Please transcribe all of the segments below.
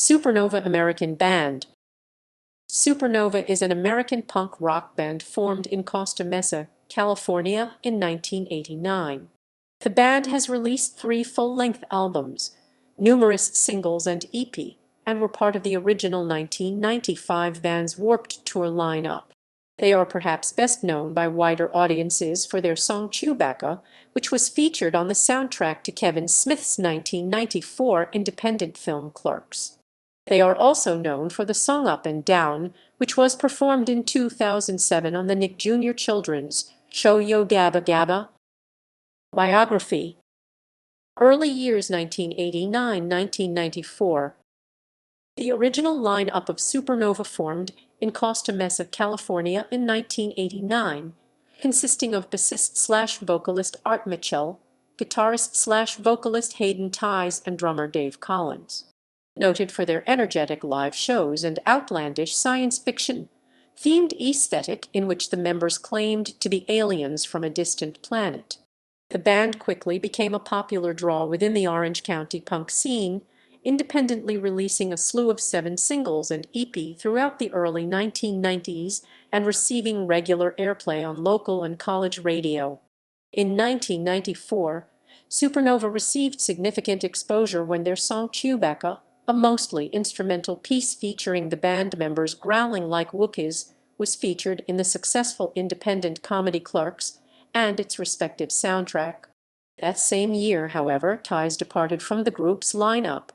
Supernova American Band. Supernova is an American punk rock band formed in Costa Mesa, California in 1989. The band has released 3 full-length albums, numerous singles and EP, and were part of the original 1995 band's Warped Tour lineup. They are perhaps best known by wider audiences for their song Chewbacca, which was featured on the soundtrack to Kevin Smith's 1994 independent film Clerks. They are also known for the song Up and Down, which was performed in 2007 on the Nick Jr. children's show Yo Gabba Gabba. Biography. Early years 1989–1994. The original lineup of Supernova formed in Costa Mesa, California in 1989, consisting of bassist/vocalist Art Mitchell, guitarist/vocalist Hayden Tice, and drummer Dave Collins. Noted for their energetic live shows and outlandish science fiction-themed aesthetic in which the members claimed to be aliens from a distant planet. The band quickly became a popular draw within the Orange County punk scene, independently releasing a slew of 7 singles and EP throughout the early 1990s and receiving regular airplay on local and college radio. In 1994, Supernova received significant exposure when their song Chewbacca, a mostly instrumental piece featuring the band members growling like Wookiees, was featured in the successful independent comedy Clerks and its respective soundtrack. That same year, however, Tice departed from the group's lineup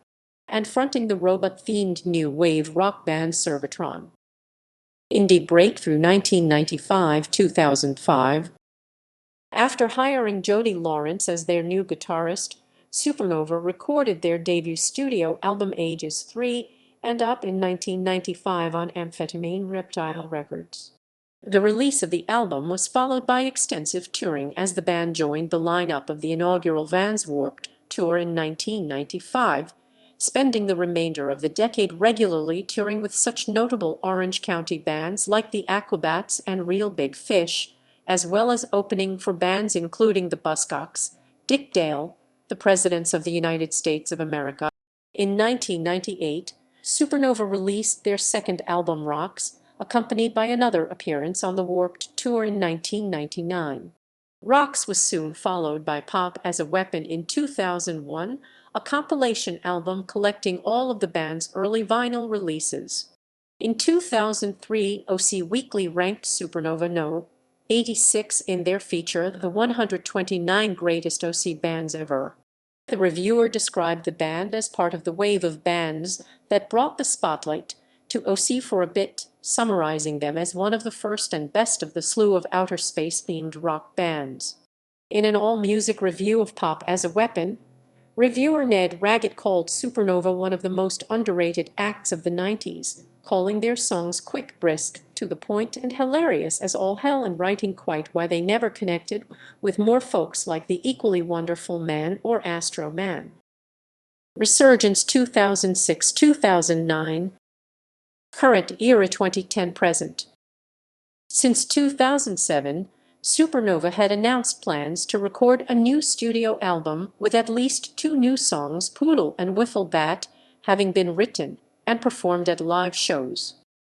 and fronting the robot-themed new wave rock band Servatron. Indie breakthrough 1995–2005. After hiring Jody Lawrence as their new guitarist, Supernova recorded their debut studio album Ages 3 and Up in 1995 on Amphetamine Reptile Records. The release of the album was followed by extensive touring as the band joined the lineup of the inaugural Vans Warped Tour in 1995, spending the remainder of the decade regularly touring with such notable Orange County bands like the Aquabats and Real Big Fish, as well as opening for bands including the Buzzcocks, Dick Dale, the Presidents of the United States of America. In 1998, Supernova released their second album Rocks, accompanied by another appearance on the Warped Tour in 1999. Rocks was soon followed by Pop as a Weapon in 2001, a compilation album collecting all of the band's early vinyl releases. In 2003, OC Weekly ranked Supernova No. 86 in their feature The 129 Greatest OC Bands Ever. The reviewer described the band as part of the wave of bands that brought the spotlight to OC for a bit, summarizing them as one of the first and best of the slew of outer space-themed rock bands. In an all-music review of Pop as a Weapon, reviewer Ned Raggett called Supernova one of the most underrated acts of the 90s, calling their songs quick, brisk, to the point, and hilarious as all hell, and writing quite why they never connected with more folks like the equally wonderful Man or Astro Man. Resurgence 2006–2009. Current era 2010–present. Since 2007, Supernova had announced plans to record a new studio album with at least 2 new songs, Poodle and Wiffle Bat, having been written and performed at live shows.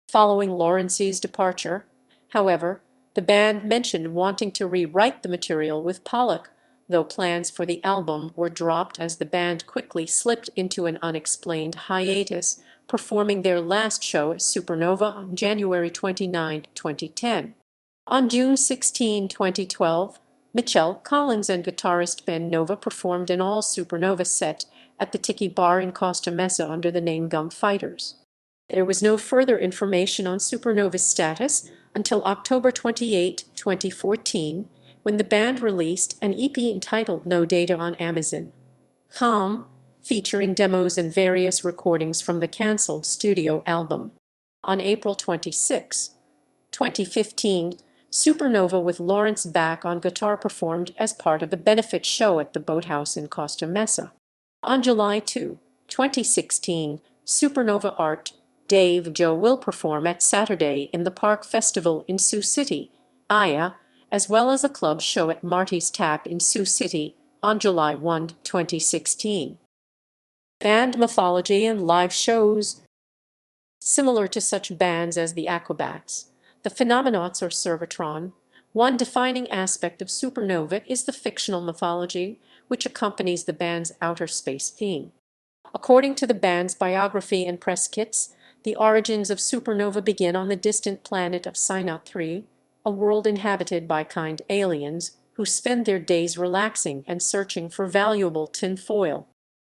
Following Lawrence's departure, however, the band mentioned wanting to rewrite the material with Pollock, though plans for the album were dropped as the band quickly slipped into an unexplained hiatus, performing their last show as Supernova on January 29, 2010. On June 16, 2012, Mitchell, Collins, and guitarist Ben Nova performed an all-Supernova set at the Tiki Bar in Costa Mesa under the name Gum Fighters. There was no further information on Supernova's status until October 28, 2014, when the band released an EP entitled No Data on Amazon.com, featuring demos and various recordings from the cancelled studio album. On April 26, 2015, Supernova with Lawrence back on guitar performed as part of a benefit show at the Boathouse in Costa Mesa. On July 2, 2016, Supernova Art, Dave Joe will perform at Saturday in the Park Festival in Sioux City, Iowa, as well as a club show at Marty's Tap in Sioux City on July 1, 2016. Band mythology and live shows. Similar to such bands as the Aquabats, the Phenomenauts or Servatron, one defining aspect of Supernova is the fictional mythology which accompanies the band's outer space theme. According to the band's biography and press kits, the origins of Supernova begin on the distant planet of Synot 3, a world inhabited by kind aliens who spend their days relaxing and searching for valuable tin foil.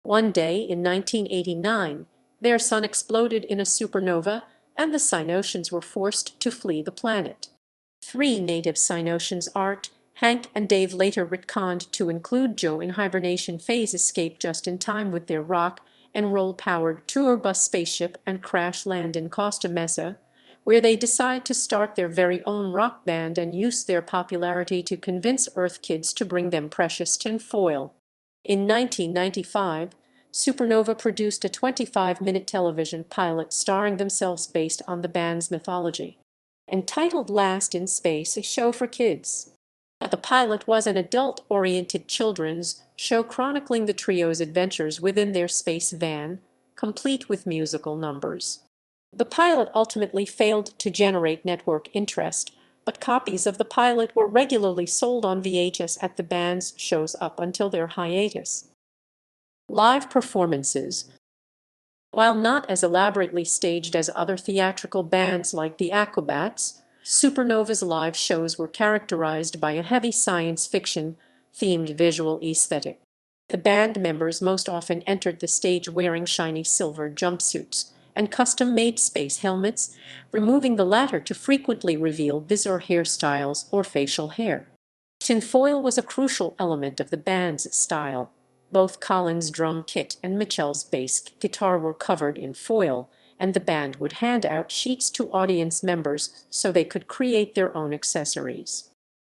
One day in 1989, their sun exploded in a supernova, and the Cynotians were forced to flee the planet. Three native Cynotians, Art, Hank, and Dave, later retconned to include Joe in hibernation phase, escape just in time with their rock and roll-powered tour bus spaceship and crash land in Costa Mesa, where they decide to start their very own rock band and use their popularity to convince Earth kids to bring them precious tin foil. In 1995, Supernova produced a 25-minute television pilot starring themselves based on the band's mythology. Entitled Last in Space, a show for kids. The pilot was an adult-oriented children's show chronicling the trio's adventures within their space van, complete with musical numbers. The pilot ultimately failed to generate network interest, but copies of the pilot were regularly sold on VHS at the band's shows up until their hiatus. Live performances. While not as elaborately staged as other theatrical bands like the Aquabats, Supernova's live shows were characterized by a heavy science fiction-themed visual aesthetic. The band members most often entered the stage wearing shiny silver jumpsuits and custom-made space helmets, removing the latter to frequently reveal bizarre hairstyles or facial hair. Tinfoil was a crucial element of the band's style. Both Colin's drum kit and Mitchell's bass guitar were covered in foil, and the band would hand out sheets to audience members so they could create their own accessories.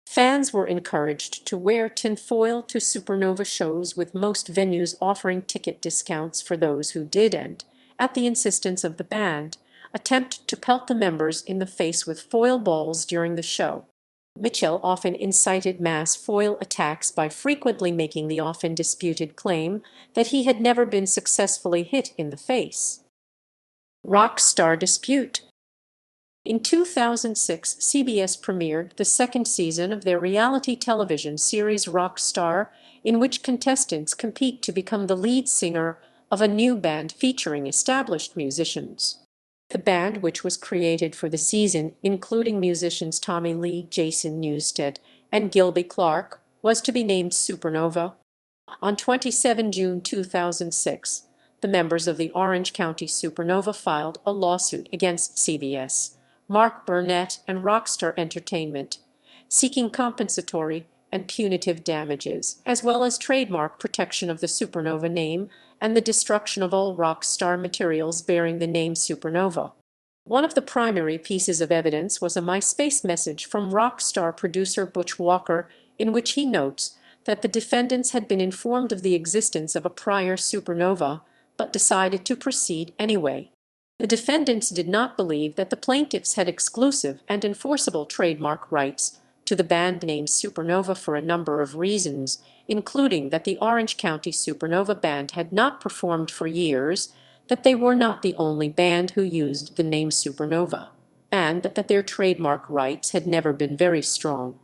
Fans were encouraged to wear tinfoil to Supernova shows, with most venues offering ticket discounts for those who did and, at the insistence of the band, attempt to pelt the members in the face with foil balls during the show. Mitchell often incited mass foil attacks by frequently making the often disputed claim that he had never been successfully hit in the face. Rock star dispute. In 2006, CBS premiered the second season of their reality television series Rock Star, in which contestants compete to become the lead singer of a new band featuring established musicians. The band, which was created for the season, including musicians Tommy Lee, Jason Newsted, and Gilby Clarke, was to be named Supernova. On 27 June 2006, the members of the Orange County Supernova filed a lawsuit against CBS, Mark Burnett, and Rockstar Entertainment, seeking compensatory and punitive damages, as well as trademark protection of the Supernova name and the destruction of all Rockstar materials bearing the name Supernova. One of the primary pieces of evidence was a MySpace message from Rockstar producer Butch Walker, in which he notes that the defendants had been informed of the existence of a prior Supernova, but decided to proceed anyway. The defendants did not believe that the plaintiffs had exclusive and enforceable trademark rights to the band name Supernova for a number of reasons, including that the Orange County Supernova band had not performed for years, that they were not the only band who used the name Supernova, and that their trademark rights had never been very strong.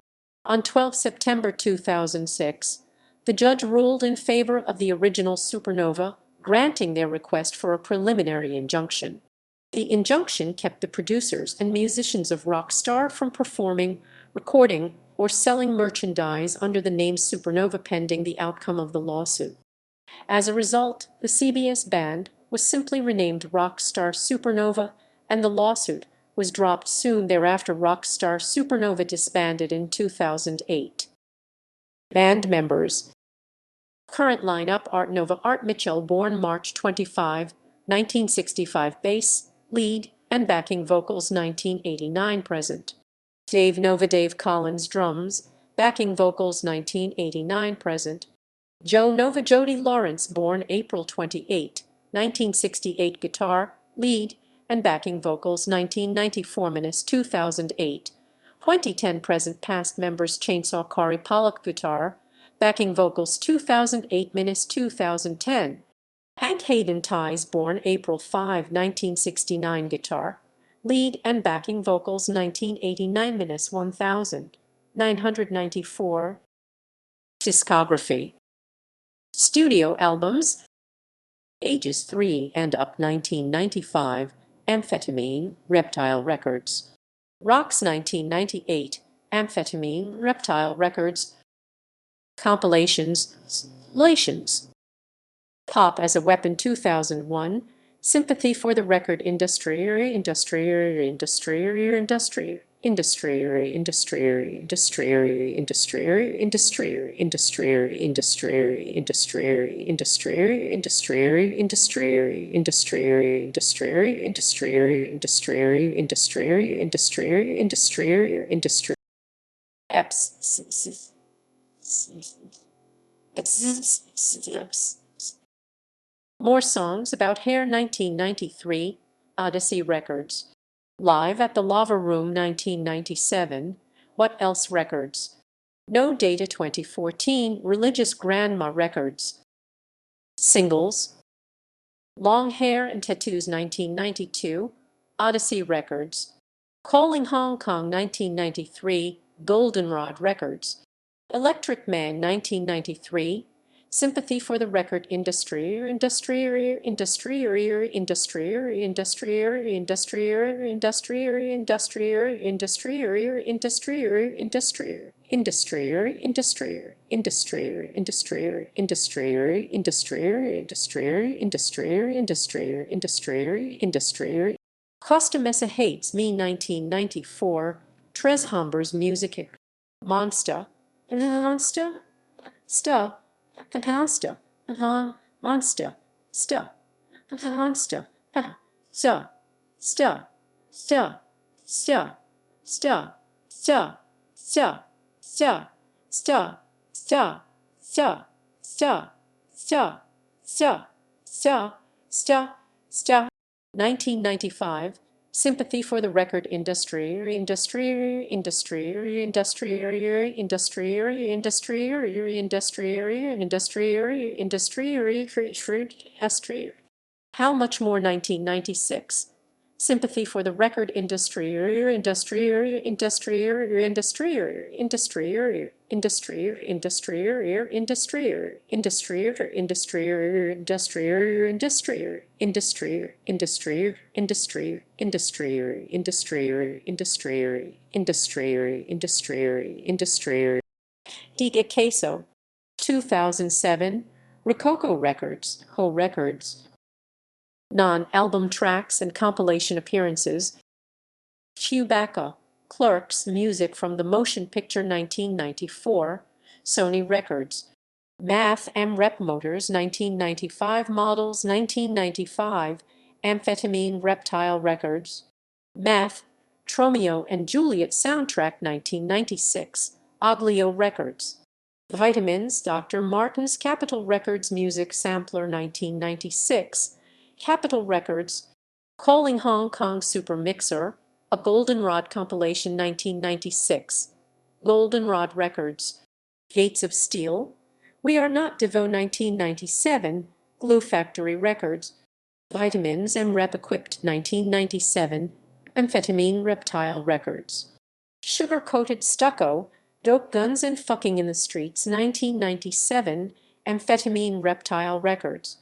On 12 September 2006, the judge ruled in favor of the original Supernova, granting their request for a preliminary injunction. The injunction kept the producers and musicians of Rockstar from performing, recording, or selling merchandise under the name Supernova pending the outcome of the lawsuit. As a result, the CBS band was simply renamed Rockstar Supernova, and the lawsuit was dropped soon thereafter. Rockstar Supernova disbanded in 2008. Band members. Current lineup: Art Nova, Art Mitchell, born March 25, 1965, bass, lead, and backing vocals, 1989 present. Dave Nova, Dave Collins, drums, backing vocals, 1989 present. Joe Nova, Jody Lawrence, born April 28, 1968, guitar, lead, and backing vocals, 1994-2008. 2010 present. Past members: Chainsaw Corey Pollock, guitar, backing vocals, 2008-2010. Hank Hayden Ties, born April 5, 1969, guitar, lead and backing vocals 1989-1994. Discography. Studio albums: Ages 3 and Up 1995, Amphetamine, Reptile Records. Rocks 1998, Amphetamine, Reptile Records. Compilations, Lations. Pop as a Weapon 2001, Sympathy for the Record Industry, More Songs About Hair 1993, Odyssey Records. Live at the Lava Room 1997, What Else Records. No Data 2014, Religious Grandma Records. Singles: Long Hair and Tattoos 1992, Odyssey Records. Calling Hong Kong 1993, Goldenrod Records. Electric Man 1993, Sympathy for the Record Industry, Costa Mesa Hates Me 1994, Tres Hombres Music. Monster. Monster. Monster. Monster. Monster. Monster. Monster. Star. Star. Star. Star. Star. Star. Star. Star. Star. Star. Star. Star. Star. Star. Star. Star. Star. 1995, Sympathy for the Record Industry, How Much More 1996, Sympathy for the Record Industry, Diga Queso, 2007, Rococo Records, Ho Records. Non-album tracks and compilation appearances: Chewbacca, Clerks, music from the motion picture 1994, Sony Records. Math and Rep Motors 1995, Models 1995, Amphetamine Reptile Records. Math, Tromeo and Juliet soundtrack 1996, Oglio Records. Vitamins, Dr. Martens, Capitol Records music sampler 1996, Capitol Records. Calling Hong Kong Super Mixer, a Goldenrod compilation 1996, Goldenrod Records. Gates of Steel, We Are Not Devo 1997, Glue Factory Records. Vitamins and Rep Equipped 1997, Amphetamine Reptile Records. Sugar Coated Stucco, Dope Guns and Fucking in the Streets 1997, Amphetamine Reptile Records.